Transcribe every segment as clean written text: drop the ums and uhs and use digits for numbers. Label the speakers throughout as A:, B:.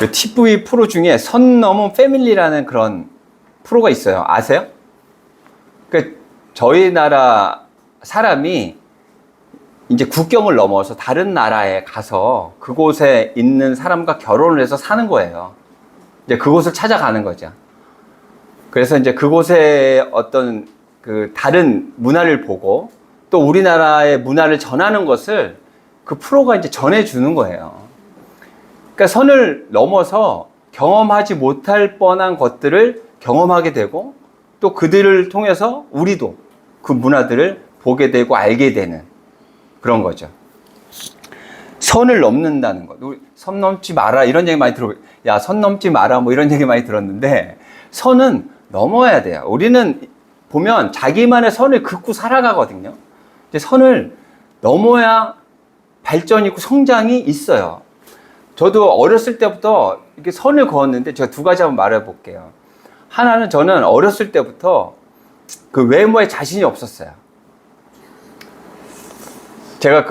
A: 그 TV 프로 중에 선 넘은 패밀리라는 그런 프로가 있어요. 아세요? 그 저희 나라 사람이 이제 국경을 넘어서 다른 나라에 가서 그곳에 있는 사람과 결혼을 해서 사는 거예요. 이제 그곳을 찾아가는 거죠. 그래서 이제 그곳에 어떤 그 다른 문화를 보고 또 우리나라의 문화를 전하는 것을 그 프로가 이제 전해주는 거예요. 그러니까 선을 넘어서 경험하지 못할 뻔한 것들을 경험하게 되고 또 그들을 통해서 우리도 그 문화들을 보게 되고 알게 되는 그런 거죠. 선을 넘는다는 것. 우리 선 넘지 마라 이런 얘기 많이 들어요. 야, 선 넘지 마라 뭐 이런 얘기 많이 들었는데 선은 넘어야 돼요. 우리는 보면 자기만의 선을 긋고 살아가거든요. 근데 선을 넘어야 발전이 있고 성장이 있어요. 저도 어렸을 때부터 이렇게 선을 그었는데 제가 두 가지 한번 말해 볼게요. 하나는 저는 어렸을 때부터 그 외모에 자신이 없었어요. 제가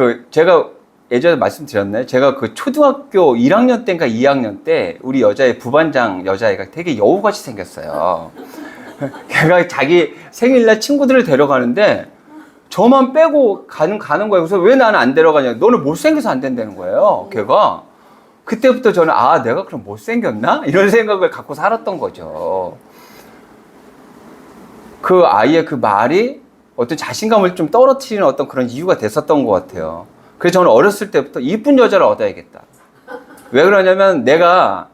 A: 예전에 말씀드렸나요? 제가 그 초등학교 1학년 때인가 2학년 때 우리 여자의 부반장 여자애가 되게 여우같이 생겼어요. 걔가 자기 생일날 친구들을 데려가는데 저만 빼고 가는 거예요. 그래서 왜 나는 안 데려가냐? 너는 못생겨서 안 된다는 거예요. 걔가. 그때부터 저는 내가 그럼 못생겼나? 이런 생각을 갖고 살았던 거죠. 그 아이의 그 말이 어떤 자신감을 좀 떨어뜨리는 어떤 그런 이유가 됐었던 것 같아요. 그래서 저는 어렸을 때부터 이쁜 여자를 얻어야겠다. 왜 그러냐면 내가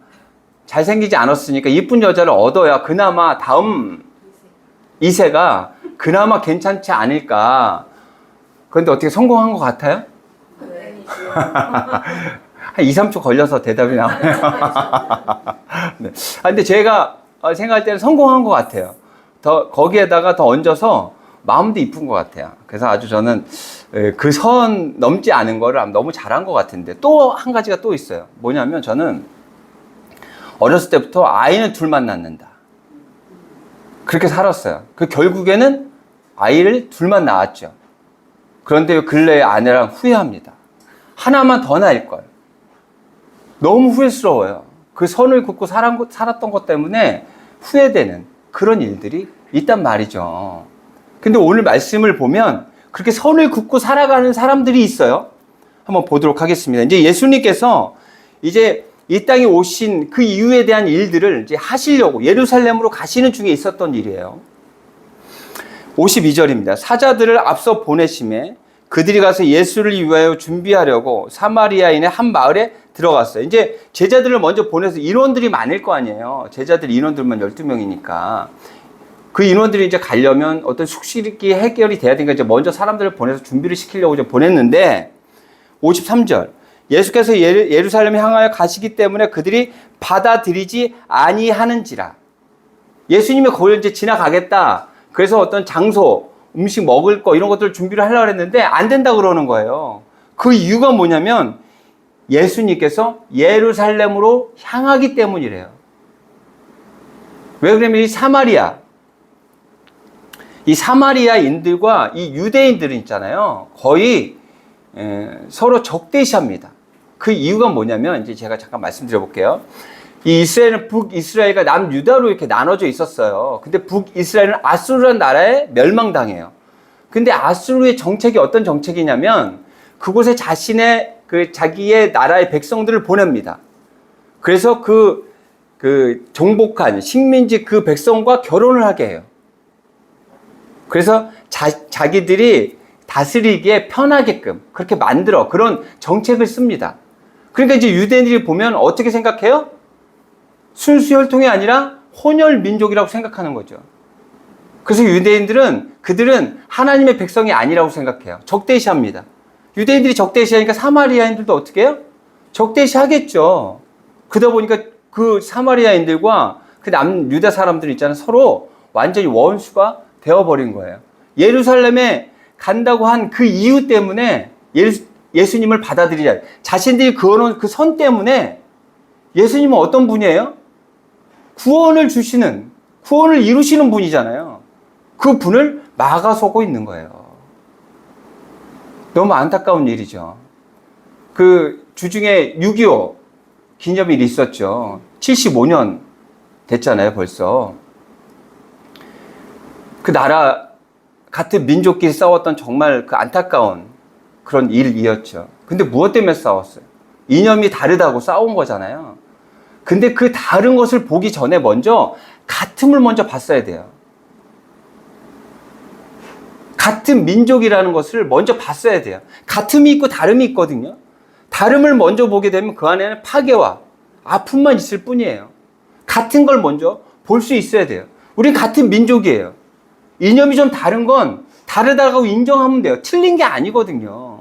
A: 잘생기지 않았으니까 이쁜 여자를 얻어야 그나마 다음 2세가 그나마 괜찮지 않을까. 그런데 어떻게 성공한 것 같아요?
B: 네.
A: 한 2, 3초 걸려서 대답이 나오네요. 네. 근데 제가 생각할 때는 성공한 것 같아요. 거기에다가 더 얹어서 마음도 이쁜 것 같아요. 그래서 아주 저는 그 선 넘지 않은 거를 너무 잘한 것 같은데 또 한 가지가 또 있어요. 뭐냐면 저는 어렸을 때부터 아이는 둘만 낳는다. 그렇게 살았어요. 결국에는 아이를 둘만 낳았죠. 그런데 근래에 아내랑 후회합니다. 하나만 더 낳을 걸. 너무 후회스러워요. 그 선을 긋고 살았던 것 때문에 후회되는 그런 일들이 있단 말이죠. 근데 오늘 말씀을 보면 그렇게 선을 긋고 살아가는 사람들이 있어요. 한번 보도록 하겠습니다. 이제 예수님께서 이제 이 땅에 오신 그 이유에 대한 일들을 이제 하시려고 예루살렘으로 가시는 중에 있었던 일이에요. 52절입니다. 사자들을 앞서 보내심에 그들이 가서 예수를 위하여 준비하려고 사마리아인의 한 마을에 들어갔어요. 이제 제자들을 먼저 보내서 인원들이 많을 거 아니에요. 제자들 인원들만 12명이니까. 그 인원들이 이제 가려면 어떤 숙식이 해결이 돼야 되니까 이제 먼저 사람들을 보내서 준비를 시키려고 이제 보냈는데 53절. 예수께서 예루살렘에 향하여 가시기 때문에 그들이 받아들이지 아니하는지라. 예수님이 거기를 이제 지나가겠다. 그래서 어떤 장소, 음식 먹을 거 이런 것들을 준비를 하려고 했는데 안 된다 그러는 거예요. 그 이유가 뭐냐면 예수님께서 예루살렘으로 향하기 때문이래요. 왜 그러냐면 이 사마리아인들과 이 유대인들은 있잖아요. 거의 서로 적대시합니다. 그 이유가 뭐냐면 이제 제가 잠깐 말씀드려 볼게요. 이 이스라엘은 북이스라엘과 남유다로 이렇게 나눠져 있었어요. 근데 북이스라엘은 아수르라는 나라에 멸망당해요. 근데 아수르의 정책이 어떤 정책이냐면 그곳에 자기의 나라의 백성들을 보냅니다. 그래서 그 정복한 식민지 그 백성과 결혼을 하게 해요. 그래서 자기들이 다스리기에 편하게끔 그렇게 만들어 그런 정책을 씁니다. 그러니까 이제 유대인들이 보면 어떻게 생각해요? 순수 혈통이 아니라 혼혈 민족이라고 생각하는 거죠. 그래서 그들은 하나님의 백성이 아니라고 생각해요. 적대시합니다. 유대인들이 적대시하니까 사마리아인들도 어떻게 해요? 적대시하겠죠. 그러다 보니까 그 사마리아인들과 그 남유다 사람들 있잖아요. 서로 완전히 원수가 되어버린 거예요. 예루살렘에 간다고 한 그 이유 때문에 예수님을 받아들이자. 자신들이 그어놓은 그 선 때문에 예수님은 어떤 분이에요? 구원을 이루시는 분이잖아요. 그 분을 막아서고 있는 거예요. 너무 안타까운 일이죠. 그 주중에 6.25 기념일이 있었죠. 75년 됐잖아요, 벌써. 그 나라, 같은 민족끼리 싸웠던 정말 그 안타까운 그런 일이었죠. 근데 무엇 때문에 싸웠어요? 이념이 다르다고 싸운 거잖아요. 근데 그 다른 것을 보기 전에 먼저 같음을 먼저 봤어야 돼요. 같은 민족이라는 것을 먼저 봤어야 돼요. 같음이 있고 다름이 있거든요. 다름을 먼저 보게 되면 그 안에는 파괴와 아픔만 있을 뿐이에요. 같은 걸 먼저 볼 수 있어야 돼요. 우린 같은 민족이에요. 이념이 좀 다른 건 다르다고 인정하면 돼요. 틀린 게 아니거든요.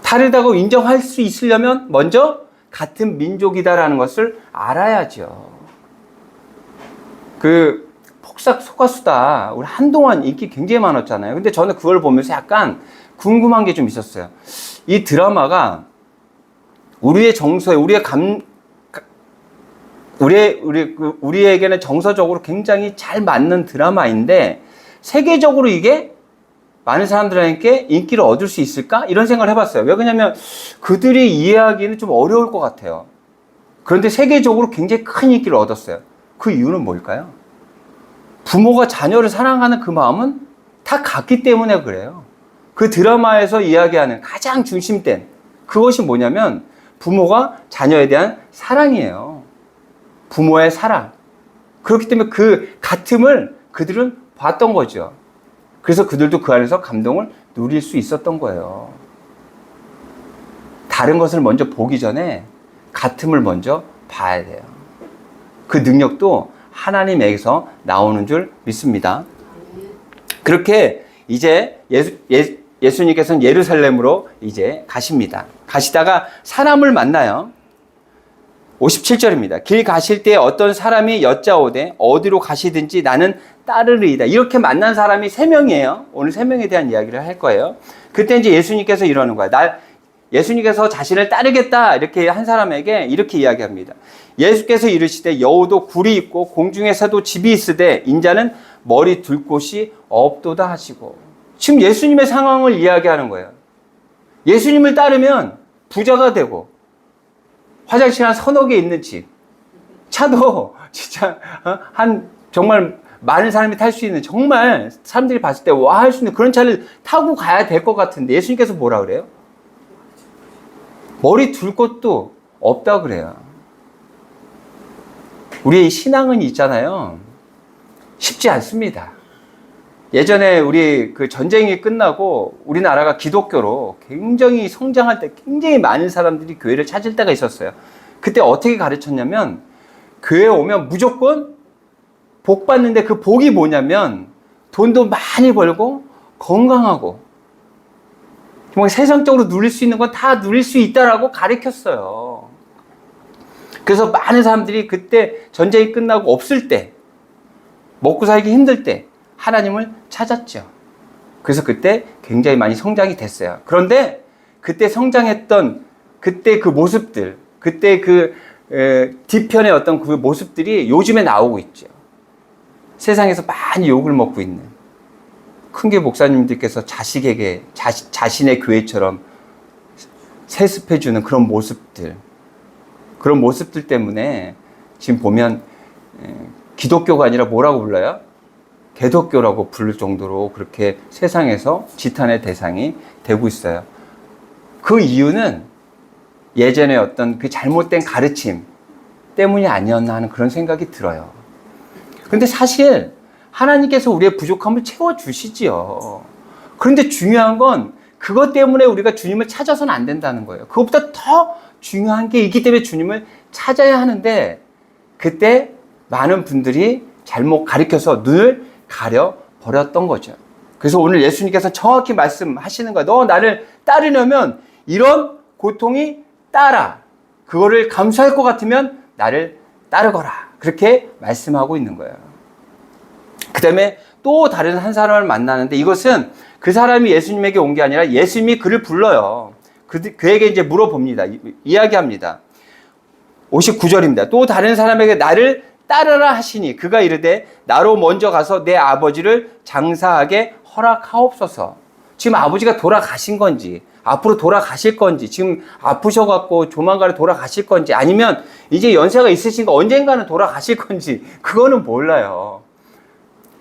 A: 다르다고 인정할 수 있으려면 먼저 같은 민족이다라는 것을 알아야죠. 그 폭삭 속가수다 우리 한동안 인기 굉장히 많았잖아요. 근데 저는 그걸 보면서 약간 궁금한 게 좀 있었어요. 이 드라마가 우리의 정서에 우리에게는 정서적으로 굉장히 잘 맞는 드라마인데 세계적으로 이게 많은 사람들에게 인기를 얻을 수 있을까? 이런 생각을 해봤어요. 왜 그러냐면 그들이 이해하기는 좀 어려울 것 같아요. 그런데 세계적으로 굉장히 큰 인기를 얻었어요. 그 이유는 뭘까요? 부모가 자녀를 사랑하는 그 마음은 다 같기 때문에 그래요. 그 드라마에서 이야기하는 가장 중심된 그것이 뭐냐면 부모가 자녀에 대한 사랑이에요. 부모의 사랑. 그렇기 때문에 그 같음을 그들은 봤던 거죠. 그래서 그들도 그 안에서 감동을 누릴 수 있었던 거예요. 다른 것을 먼저 보기 전에 같음을 먼저 봐야 돼요. 그 능력도 하나님에게서 나오는 줄 믿습니다. 그렇게 이제 예수님께서는 예루살렘으로 이제 가십니다. 가시다가 사람을 만나요. 57절입니다. 길 가실 때 어떤 사람이 여짜오되 어디로 가시든지 나는 따르리이다. 이렇게 만난 사람이 3명이에요. 오늘 3명에 대한 이야기를 할 거예요. 그때 이제 예수님께서 이러는 거야. 예수님께서 자신을 따르겠다. 이렇게 한 사람에게 이렇게 이야기합니다. 예수께서 이르시되 여우도 굴이 있고 공중에서도 집이 있으되 인자는 머리 둘 곳이 없도다 하시고. 지금 예수님의 상황을 이야기하는 거예요. 예수님을 따르면 부자가 되고 화장실 한 서너 개 있는 집, 차도 진짜 정말 많은 사람이 탈 수 있는 정말 사람들이 봤을 때 와 할 수 있는 그런 차를 타고 가야 될 것 같은데 예수님께서 뭐라 그래요? 머리 둘 곳도 없다 그래요. 우리의 신앙은 있잖아요. 쉽지 않습니다. 예전에 우리 그 전쟁이 끝나고 우리나라가 기독교로 굉장히 성장할 때 굉장히 많은 사람들이 교회를 찾을 때가 있었어요. 그때 어떻게 가르쳤냐면 교회에 오면 무조건 복 받는데 그 복이 뭐냐면 돈도 많이 벌고 건강하고 정말 세상적으로 누릴 수 있는 건 다 누릴 수 있다라고 가르쳤어요. 그래서 많은 사람들이 그때 전쟁이 끝나고 없을 때 먹고 살기 힘들 때 하나님을 찾았죠. 그래서 그때 굉장히 많이 성장이 됐어요. 그런데 그때 성장했던 그때 그 모습들, 그때 그 뒤편의 어떤 그 모습들이 요즘에 나오고 있죠. 세상에서 많이 욕을 먹고 있는 큰교 목사님들께서 자식에게 자신의 교회처럼 세습해주는 그런 모습들 때문에 지금 보면 기독교가 아니라 뭐라고 불러요? 개독교라고 부를 정도로 그렇게 세상에서 지탄의 대상이 되고 있어요. 그 이유는 예전에 어떤 그 잘못된 가르침 때문이 아니었나 하는 그런 생각이 들어요. 근데 사실 하나님께서 우리의 부족함을 채워주시지요. 그런데 중요한 건 그것 때문에 우리가 주님을 찾아서는 안 된다는 거예요. 그것보다 더 중요한 게 있기 때문에 주님을 찾아야 하는데 그때 많은 분들이 잘못 가르쳐서 눈을 가려버렸던 거죠. 그래서 오늘 예수님께서 정확히 말씀하시는 거예요. 너 나를 따르려면 이런 고통이 따라. 그거를 감수할 것 같으면 나를 따르거라. 그렇게 말씀하고 있는 거예요. 그 다음에 또 다른 한 사람을 만나는데 이것은 그 사람이 예수님에게 온 게 아니라 예수님이 그를 불러요. 그에게 이제 물어봅니다. 이야기합니다. 59절입니다. 또 다른 사람에게 나를 따르라 하시니 그가 이르되 나로 먼저 가서 내 아버지를 장사하게 허락하옵소서. 지금 아버지가 돌아가신 건지 앞으로 돌아가실 건지, 지금 아프셔갖고 조만간에 돌아가실 건지, 아니면 이제 연세가 있으신가 언젠가는 돌아가실 건지, 그거는 몰라요.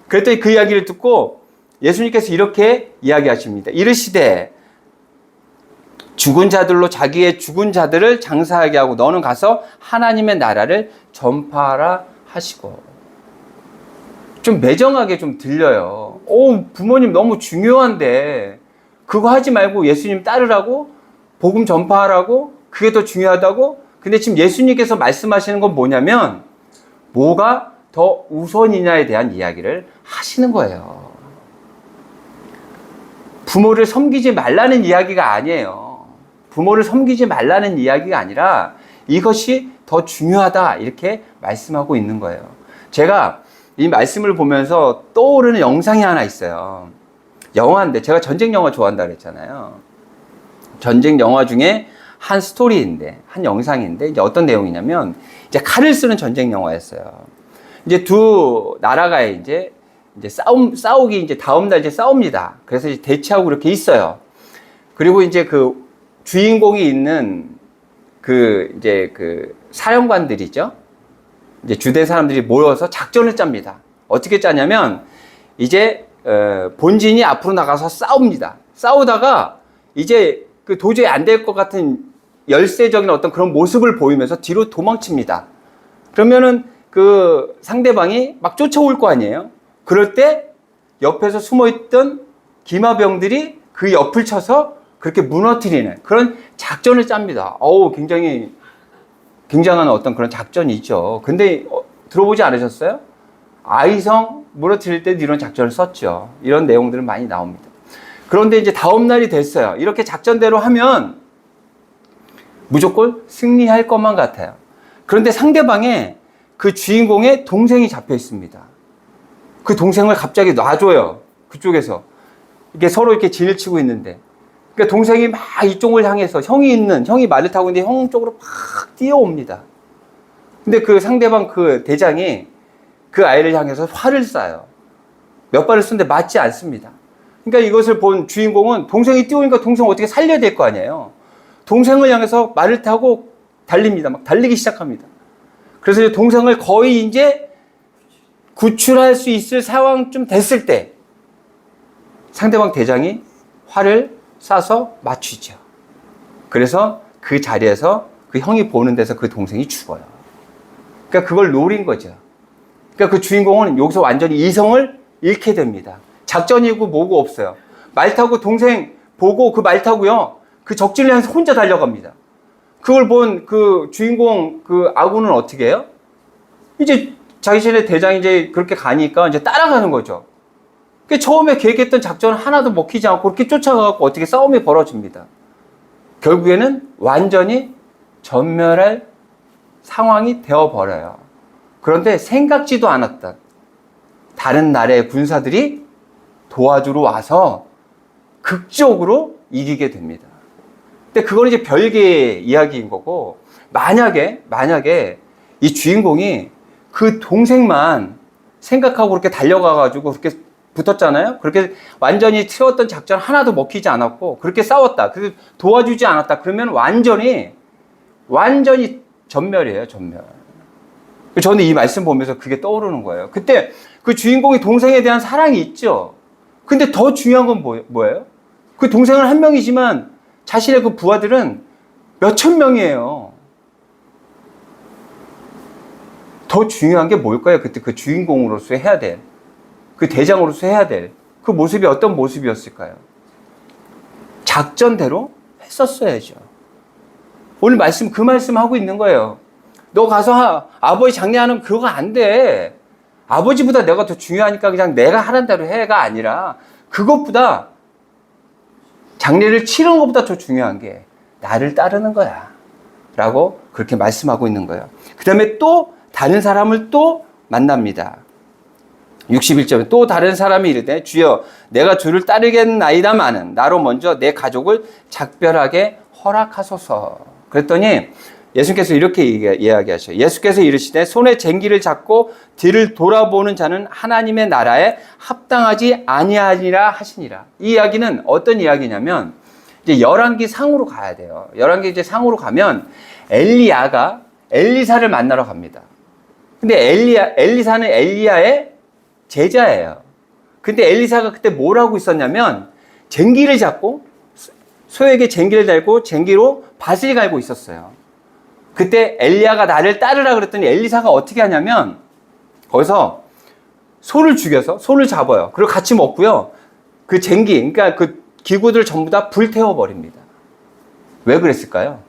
A: 그랬더니 그 이야기를 듣고 예수님께서 이렇게 이야기하십니다. 이르시되 죽은 자들로 자기의 죽은 자들을 장사하게 하고 너는 가서 하나님의 나라를 전파하라 하시고. 좀 매정하게 좀 들려요. 부모님 너무 중요한데 그거 하지 말고 예수님 따르라고? 복음 전파하라고? 그게 더 중요하다고? 근데 지금 예수님께서 말씀하시는 건 뭐냐면 뭐가 더 우선이냐에 대한 이야기를 하시는 거예요. 부모를 섬기지 말라는 이야기가 아니에요. 부모를 섬기지 말라는 이야기가 아니라 이것이 더 중요하다 이렇게 말씀하고 있는 거예요. 제가 이 말씀을 보면서 떠오르는 영상이 하나 있어요. 영화인데 제가 전쟁 영화 좋아한다 그랬잖아요. 전쟁 영화 중에 한 스토리인데, 한 영상인데 이제 어떤 내용이냐면 이제 칼을 쓰는 전쟁 영화였어요. 이제 두 나라가 이제 싸우기 이제 다음날 이제 싸웁니다. 그래서 이제 대치하고 그렇게 있어요. 그리고 이제 그 주인공이 있는 그 사령관들이죠. 이제 주된 사람들이 모여서 작전을 짭니다. 어떻게 짜냐면 이제 본진이 앞으로 나가서 싸웁니다. 싸우다가 이제 그 도저히 안 될 것 같은 열세적인 어떤 그런 모습을 보이면서 뒤로 도망칩니다. 그러면은 그 상대방이 막 쫓아올 거 아니에요. 그럴 때 옆에서 숨어있던 기마병들이 그 옆을 쳐서 그렇게 무너뜨리는 그런 작전을 짭니다. 굉장히 굉장한 어떤 그런 작전이죠. 근데 들어보지 않으셨어요? 아이성 무너뜨릴 때도 이런 작전을 썼죠. 이런 내용들은 많이 나옵니다. 그런데 이제 다음 날이 됐어요. 이렇게 작전대로 하면 무조건 승리할 것만 같아요. 그런데 상대방에 그 주인공의 동생이 잡혀 있습니다. 그 동생을 갑자기 놔줘요. 그쪽에서. 이게 서로 이렇게 진을 치고 있는데. 그러니까 동생이 막 이쪽을 향해서 형이 말을 타고 있는데 형 쪽으로 막 뛰어옵니다. 근데 그 상대방 그 대장이 그 아이를 향해서 활을 쏴요. 몇 발을 쏘는데 맞지 않습니다. 그러니까 이것을 본 주인공은 동생이 뛰어오니까 동생을 어떻게 살려야 될 거 아니에요. 동생을 향해서 말을 타고 달립니다. 막 달리기 시작합니다. 그래서 동생을 거의 이제 구출할 수 있을 상황쯤 됐을 때 상대방 대장이 활을 쏴서 맞추죠. 그래서 그 자리에서 그 형이 보는 데서 그 동생이 죽어요. 그러니까 그걸 노린 거죠. 그러니까 그 주인공은 여기서 완전히 이성을 잃게 됩니다. 작전이고 뭐고 없어요. 말 타고 동생 보고 그 말 타고요. 그 적진을 향해서 혼자 달려갑니다. 그걸 본 그 주인공 그 아군은 어떻게 해요? 이제 자기네 대장이 이제 그렇게 가니까 이제 따라가는 거죠. 그 처음에 계획했던 작전 하나도 먹히지 않고 그렇게 쫓아가고 어떻게 싸움이 벌어집니다. 결국에는 완전히 전멸할 상황이 되어버려요. 그런데 생각지도 않았던 다른 나라의 군사들이 도와주러 와서 극적으로 이기게 됩니다. 근데 그건 이제 별개의 이야기인 거고, 만약에 이 주인공이 그 동생만 생각하고 그렇게 달려가가지고 그렇게 붙었잖아요. 그렇게 완전히 채웠던 작전 하나도 먹히지 않았고 그렇게 싸웠다. 그래서 도와주지 않았다. 그러면 완전히 전멸이에요. 전멸. 저는 이 말씀 보면서 그게 떠오르는 거예요. 그때 그 주인공이 동생에 대한 사랑이 있죠. 근데 더 중요한 건 뭐예요? 그 동생은 한 명이지만 자신의 그 부하들은 몇천 명이에요. 더 중요한 게 뭘까요? 그때 그 주인공으로서 해야 될, 그 대장으로서 해야 될 그 모습이 어떤 모습이었을까요? 작전대로 했었어야죠. 오늘 그 말씀 하고 있는 거예요. 너 가서 아버지 장례하는 그거 안 돼. 아버지보다 내가 더 중요하니까 그냥 내가 하는 대로 해가 아니라 그것보다 장례를 치르는 것보다 더 중요한 게 나를 따르는 거야. 라고 그렇게 말씀하고 있는 거예요. 그 다음에 또 다른 사람을 또 만납니다. 61절에 또 다른 사람이 이르되 주여 내가 주를 따르겠나이다마는 나로 먼저 내 가족을 작별하게 허락하소서. 그랬더니 예수께서 이렇게 이야기하셔요. 예수께서 이르시되 손에 쟁기를 잡고 뒤를 돌아보는 자는 하나님의 나라에 합당하지 아니하니라 하시니라. 이 이야기는 어떤 이야기냐면 이제 열왕기 상으로 가야 돼요. 열왕기 이제 상으로 가면 엘리야가 엘리사를 만나러 갑니다. 근데 엘리사는 엘리야의 제자예요. 근데 엘리사가 그때 뭘 하고 있었냐면 쟁기를 잡고 소에게 쟁기를 달고 쟁기로 밭을 갈고 있었어요. 그때 엘리야가 나를 따르라 그랬더니 엘리사가 어떻게 하냐면 거기서 소를 죽여서 소를 잡아요. 그리고 같이 먹고요. 그 쟁기, 그러니까 그 기구들 전부 다 불태워 버립니다. 왜 그랬을까요?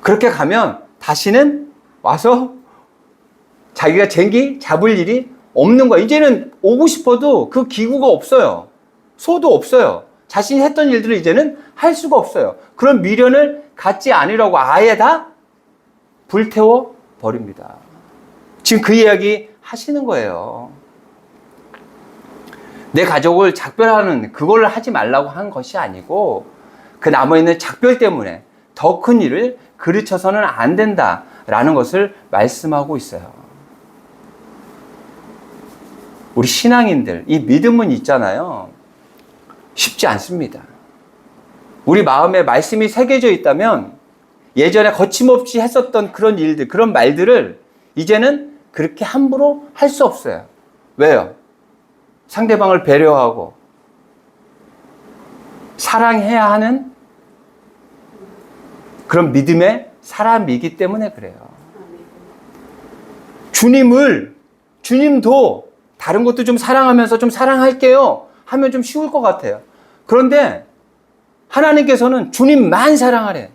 A: 그렇게 가면 다시는 와서 자기가 쟁기 잡을 일이 없는 거야. 이제는 오고 싶어도 그 기구가 없어요. 소도 없어요. 자신이 했던 일들을 이제는 할 수가 없어요. 그런 미련을 갖지 않으려고 아예 다 불태워 버립니다. 지금 그 이야기 하시는 거예요. 내 가족을 작별하는 그걸 하지 말라고 한 것이 아니고 그 남아있는 작별 때문에 더 큰 일을 그르쳐서는 안 된다라는 것을 말씀하고 있어요. 우리 신앙인들, 이 믿음은 있잖아요. 쉽지 않습니다. 우리 마음에 말씀이 새겨져 있다면 예전에 거침없이 했었던 그런 일들, 그런 말들을 이제는 그렇게 함부로 할 수 없어요. 왜요? 상대방을 배려하고 사랑해야 하는 그런 믿음의 사람이기 때문에 그래요. 주님도 다른 것도 좀 사랑하면서 좀 사랑할게요 하면 좀 쉬울 것 같아요. 그런데 하나님께서는 주님만 사랑하래.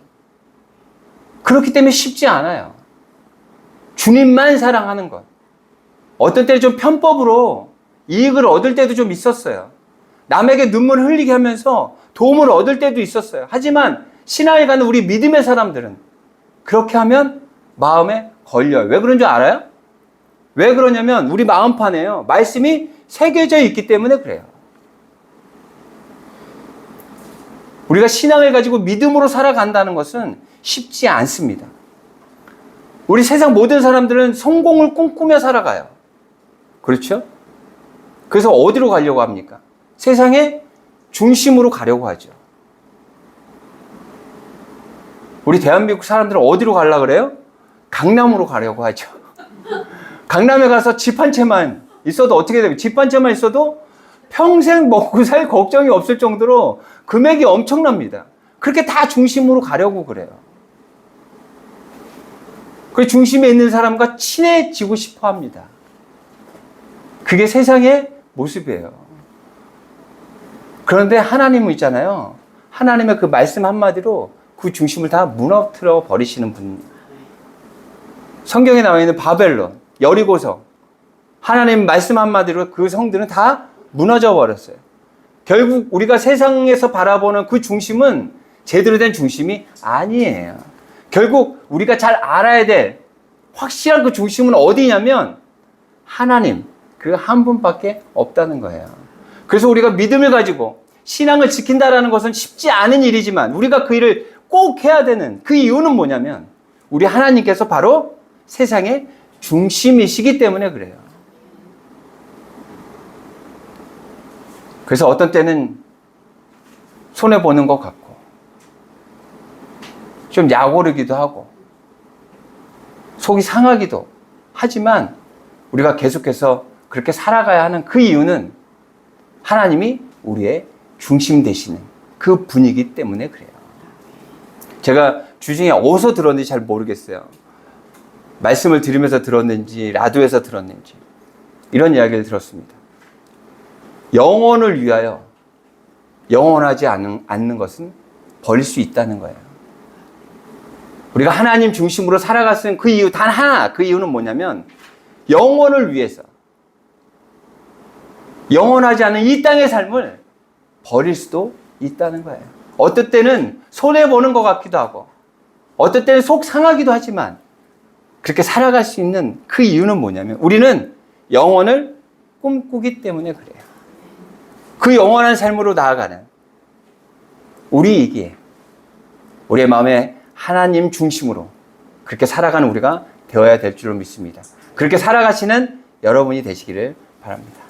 A: 그렇기 때문에 쉽지 않아요. 주님만 사랑하는 것. 어떤 때는 좀 편법으로 이익을 얻을 때도 좀 있었어요. 남에게 눈물 흘리게 하면서 도움을 얻을 때도 있었어요. 하지만 신앙에 가는 우리 믿음의 사람들은 그렇게 하면 마음에 걸려요. 왜 그런 줄 알아요? 왜 그러냐면 우리 마음판에요. 말씀이 새겨져 있기 때문에 그래요. 우리가 신앙을 가지고 믿음으로 살아간다는 것은 쉽지 않습니다. 우리 세상 모든 사람들은 성공을 꿈꾸며 살아가요. 그렇죠? 그래서 어디로 가려고 합니까? 세상의 중심으로 가려고 하죠. 우리 대한민국 사람들은 어디로 가려고 그래요? 강남으로 가려고 하죠. 강남에 가서 집 한 채만 있어도 어떻게 돼요? 집 한 채만 있어도 평생 먹고 살 걱정이 없을 정도로 금액이 엄청납니다. 그렇게 다 중심으로 가려고 그래요. 그 중심에 있는 사람과 친해지고 싶어 합니다. 그게 세상의 모습이에요. 그런데 하나님은 있잖아요. 하나님의 그 말씀 한마디로 그 중심을 다 무너뜨려 버리시는 분. 성경에 나와 있는 바벨론, 여리고성, 하나님 말씀 한마디로 그 성들은 다 무너져 버렸어요. 결국 우리가 세상에서 바라보는 그 중심은 제대로 된 중심이 아니에요. 결국 우리가 잘 알아야 될 확실한 그 중심은 어디냐면 하나님, 그 한 분밖에 없다는 거예요. 그래서 우리가 믿음을 가지고 신앙을 지킨다라는 것은 쉽지 않은 일이지만 우리가 그 일을 꼭 해야 되는 그 이유는 뭐냐면 우리 하나님께서 바로 세상의 중심이시기 때문에 그래요. 그래서 어떤 때는 손해보는 것 같고 좀 약오르기도 하고 속이 상하기도 하지만 우리가 계속해서 그렇게 살아가야 하는 그 이유는 하나님이 우리의 중심 되시는 그 분이기 때문에 그래요. 제가 주중에 어디서 들었는지 잘 모르겠어요. 말씀을 들으면서 들었는지 라디오에서 들었는지 이런 이야기를 들었습니다. 영혼을 위하여 영원하지 않는 것은 버릴 수 있다는 거예요. 우리가 하나님 중심으로 살아갈 수 있는 그 이유 단 하나, 그 이유는 뭐냐면 영혼을 위해서 영원하지 않은 이 땅의 삶을 버릴 수도 있다는 거예요. 어떨 때는 손해보는 것 같기도 하고 어떨 때는 속 상하기도 하지만 그렇게 살아갈 수 있는 그 이유는 뭐냐면 우리는 영혼을 꿈꾸기 때문에 그래요. 그 영원한 삶으로 나아가는 우리이기에 우리의 마음에 하나님 중심으로 그렇게 살아가는 우리가 되어야 될 줄로 믿습니다. 그렇게 살아가시는 여러분이 되시기를 바랍니다.